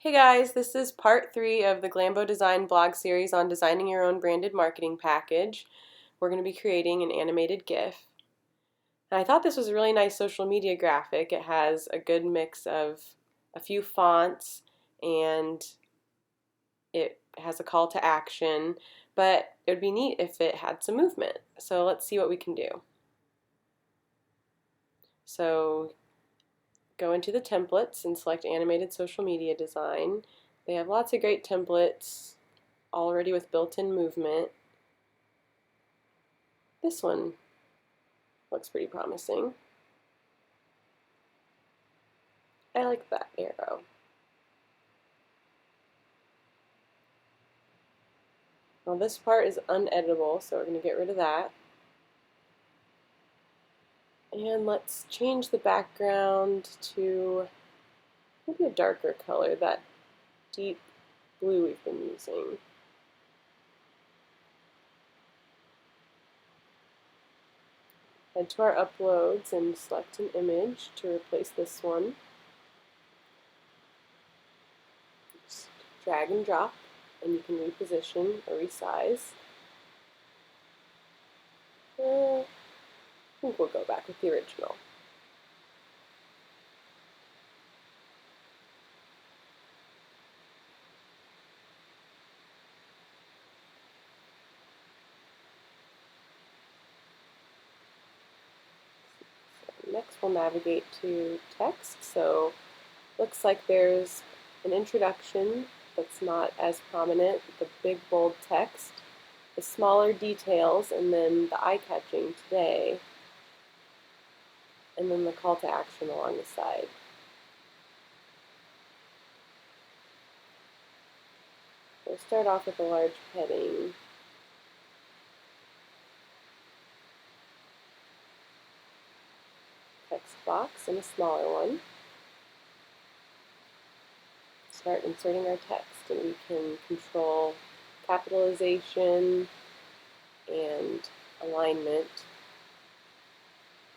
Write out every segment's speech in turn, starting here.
Hey guys, this is part 3 of the Glambo Design blog series on designing your own branded marketing package. We're going to be creating an animated GIF. And I thought this was a really nice social media graphic. It has a good mix of a few fonts and it has a call to action, but it would be neat if it had some movement. So let's see what we can do. So go into the templates and select animated social media design. They have lots of great templates already with built-in movement. This one looks pretty promising. I like that arrow. Well, this part is uneditable, so we're going to get rid of that. And let's change the background to maybe a darker color, that deep blue we've been using. Head to our uploads and select an image to replace this one. Just drag and drop, and you can reposition or resize. I think we'll go back with the original. Next we'll navigate to text. So looks like there's an introduction that's not as prominent, the big bold text, the smaller details, and then the eye-catching today, and then the call to action along the side. We'll start off with a large heading. Text box and a smaller one. Start inserting our text, and we can control capitalization and alignment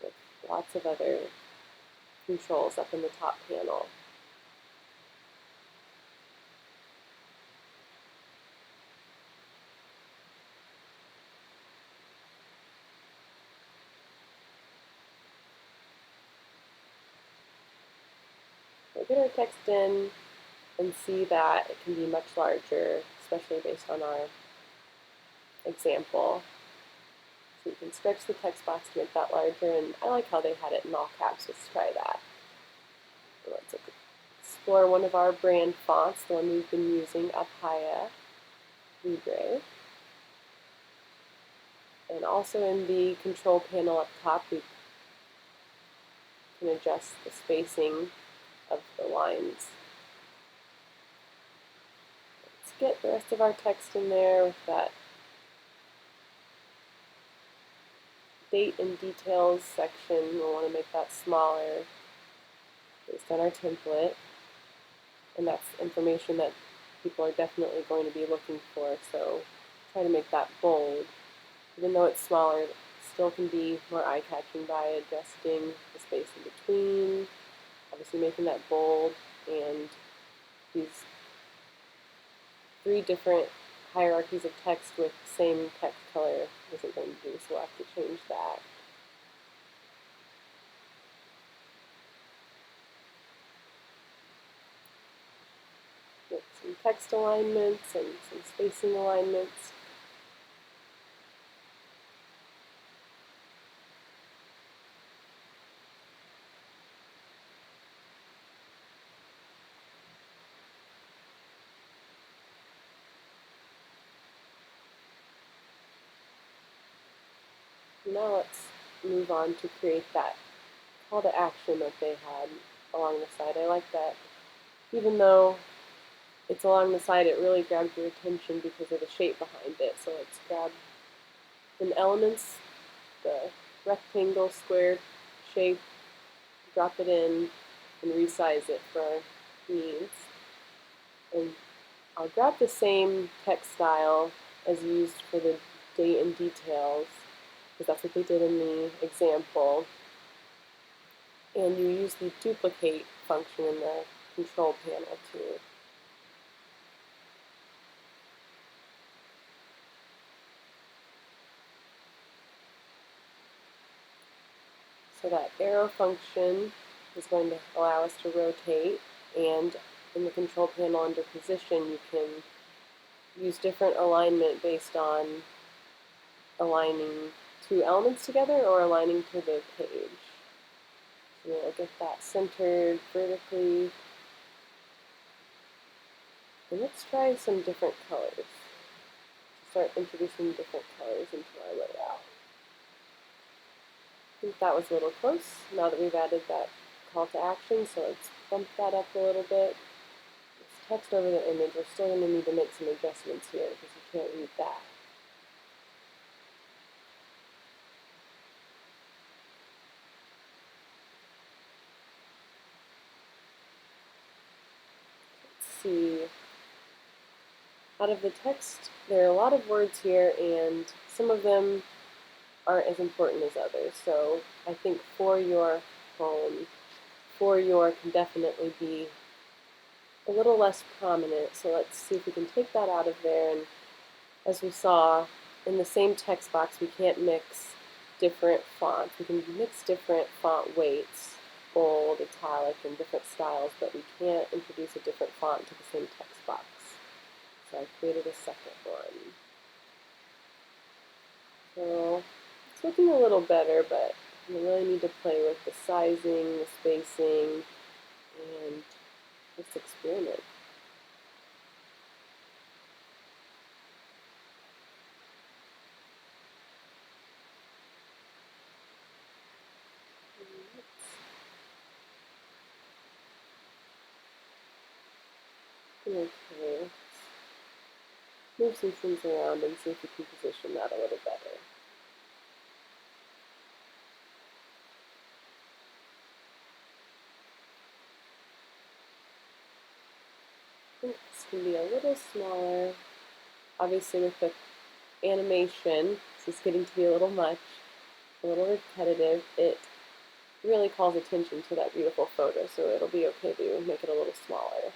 with lots of other controls up in the top panel. We'll get our text in and see that it can be much larger, especially based on our example. So you can stretch the text box to make that larger, and I like how they had it in all caps. Let's try that. Let's explore one of our brand fonts, the one we've been using, Apaya Libre. And also in the control panel up top, we can adjust the spacing of the lines. Let's get the rest of our text in there with that date and details section. We'll want to make that smaller based on our template. And that's information that people are definitely going to be looking for, so try to make that bold. Even though it's smaller, it still can be more eye-catching by adjusting the space in between, obviously making that bold, and these 3 different hierarchies of text with the same text color isn't going to do, so we'll have to change that. With some text alignments and some spacing alignments. Now let's move on to create that call to action that they had along the side. I like that. Even though it's along the side, it really grabs your attention because of the shape behind it. So let's grab in elements, the rectangle square shape, drop it in, and resize it for our needs. And I'll grab the same text style as used for the date and details, because that's what they did in the example. And you use the duplicate function in the control panel to So that arrow function is going to allow us to rotate, and in the control panel under position you can use different alignment based on aligning two elements together or aligning to the page. So we'll get that centered vertically. And let's try some different colors. Start introducing different colors into our layout. I think that was a little close now that we've added that call to action, so let's bump that up a little bit. It's text over the image. We're still going to need to make some adjustments here because you can't read that. Let's see. Out of the text, there are a lot of words here, and some of them aren't as important as others. So I think for your home, for your can definitely be a little less prominent. So let's see if we can take that out of there. And as we saw, in the same text box, we can't mix different fonts. We can mix different font weights, bold, italic, and different styles, but we can't introduce a different font to the same text box. So I created a second one. So it's looking a little better, but you really need to play with the sizing, the spacing, and just experiment. Okay, let's move some things around and see if we can position that a little better. I think this can be a little smaller. Obviously with the animation, this is getting to be a little much, a little repetitive. It really calls attention to that beautiful photo, so it'll be okay to make it a little smaller.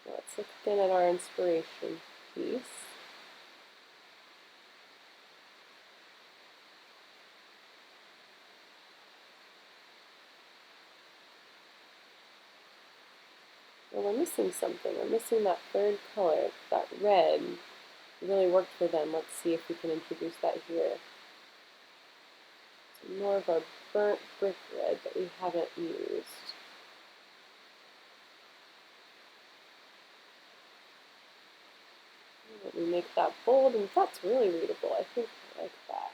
Let's look again at our inspiration piece. Well, we're missing something. We're missing that third color, that red. It really worked for them. Let's see if we can introduce that here. It's more of a burnt brick red that we haven't used. We make that bold, and that's really readable. I think I like that.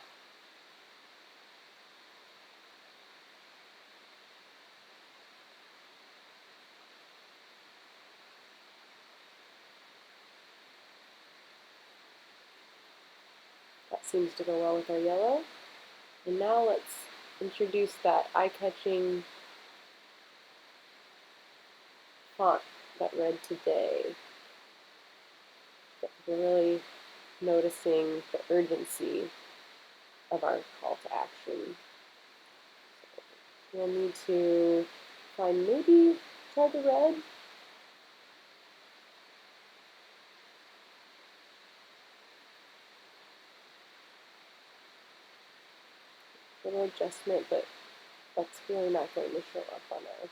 That seems to go well with our yellow. And now let's introduce that eye-catching font that read today. We're really noticing the urgency of our call to action. We'll need to find, maybe try the red. Little adjustment, but that's really not going to show up on our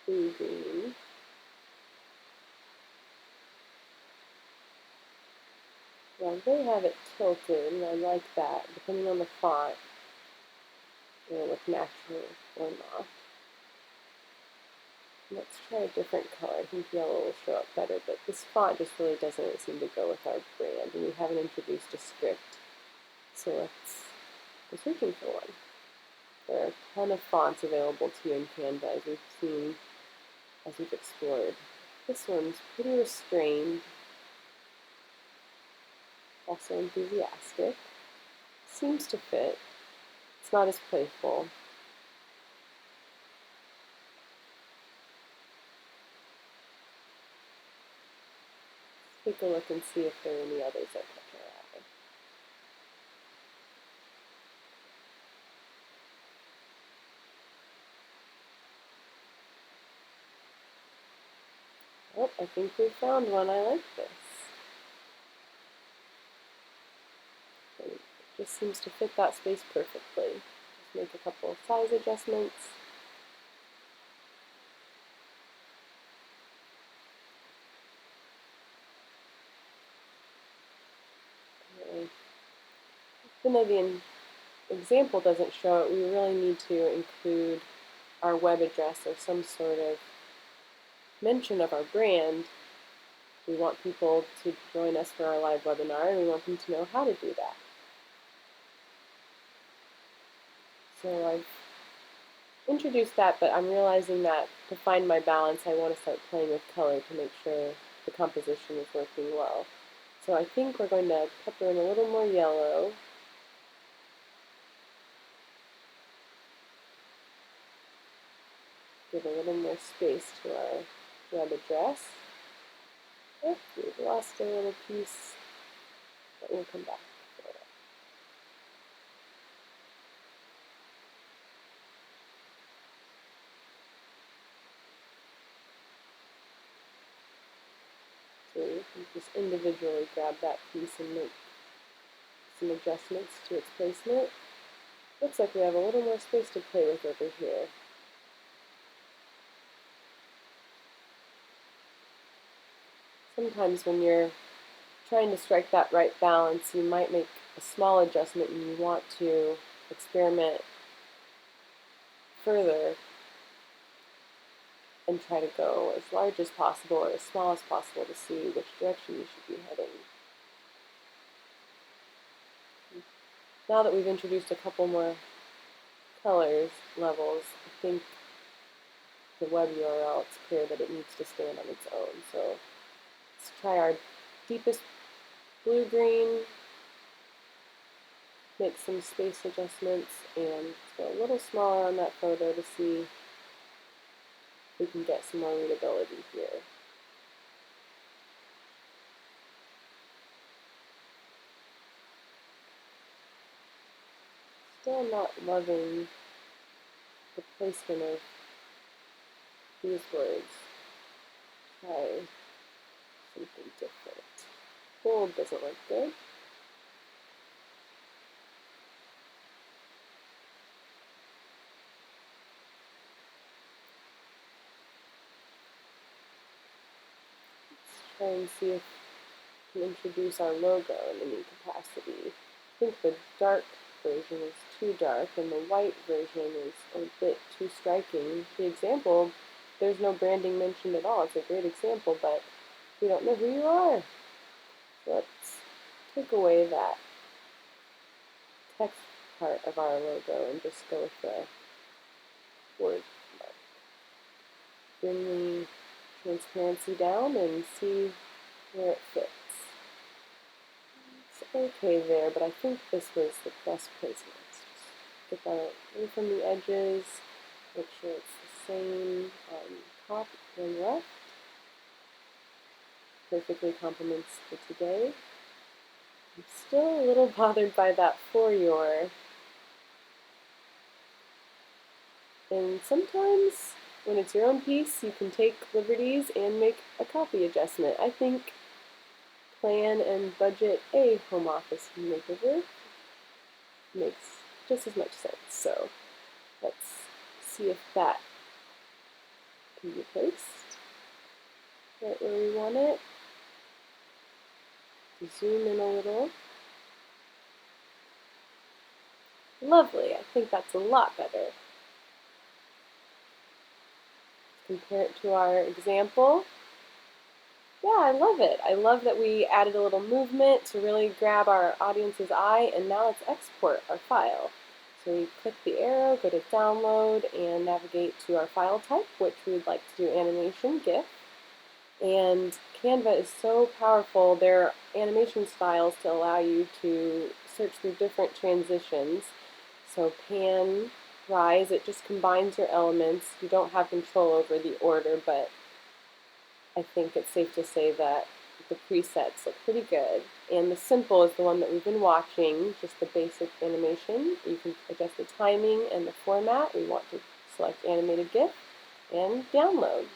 blue-green. Well, they have it tilted, and I like that. Depending on the font, it'll look natural or not. Let's try a different color. I think yellow will show up better, but this font just really doesn't seem to go with our brand, and we haven't introduced a script. So let's go searching for one. There are a ton of fonts available to you in Canva, as we've seen, as we've explored. This one's pretty restrained, also enthusiastic. Seems to fit. It's not as playful. Take a look and see if there are any others that catch our eye. Oh, I think we found one. I like this. just seems to fit that space perfectly. Just make a couple of size adjustments. Even though the example doesn't show it, we really need to include our web address or some sort of mention of our brand. We want people to join us for our live webinar, and we want them to know how to do that. So I've introduced that, but I'm realizing that to find my balance, I want to start playing with color to make sure the composition is working well. So I think we're going to pepper in a little more yellow. Give a little more space to our web address. Oh, we've lost a little piece, but we'll come back for it. So you can just individually grab that piece and make some adjustments to its placement. Looks like we have a little more space to play with over here. Sometimes when you're trying to strike that right balance, you might make a small adjustment and you want to experiment further and try to go as large as possible or as small as possible to see which direction you should be heading. Now that we've introduced a couple more colors levels, I think the web URL, it's clear that it needs to stand on its own. So let's try our deepest blue-green, make some space adjustments, and go a little smaller on that photo to see if we can get some more readability here. Still not loving the placement of these words. Try something different. Bold doesn't look good. Let's try and see if we can introduce our logo in any capacity. I think the dark version is too dark and the white version is a bit too striking. The example, there's no branding mentioned at all. It's a great example, but we don't know who you are. So let's take away that text part of our logo and just go with the word mark. Bring the transparency down and see where it fits. It's okay there, but I think this was the best placement. Just get that away from the edges, make sure it's the same on top and left. Perfectly complements the today. I'm still a little bothered by that for your. And sometimes when it's your own piece, you can take liberties and make a copy adjustment. I think plan and budget a home office makeover makes just as much sense. So let's see if that can be placed right where we want it. Zoom in a little. Lovely, I think that's a lot better. Compare it to our example. Yeah, I love it. I love that we added a little movement to really grab our audience's eye, and now let's export our file. So we click the arrow, go to download, and navigate to our file type, which we would like to do animation, GIF. And Canva is so powerful. There are animation styles to allow you to search through different transitions. So pan, rise, it just combines your elements. You don't have control over the order, but I think it's safe to say that the presets look pretty good. And the simple is the one that we've been watching, just the basic animation. You can adjust the timing and the format. We want to select animated GIF and download.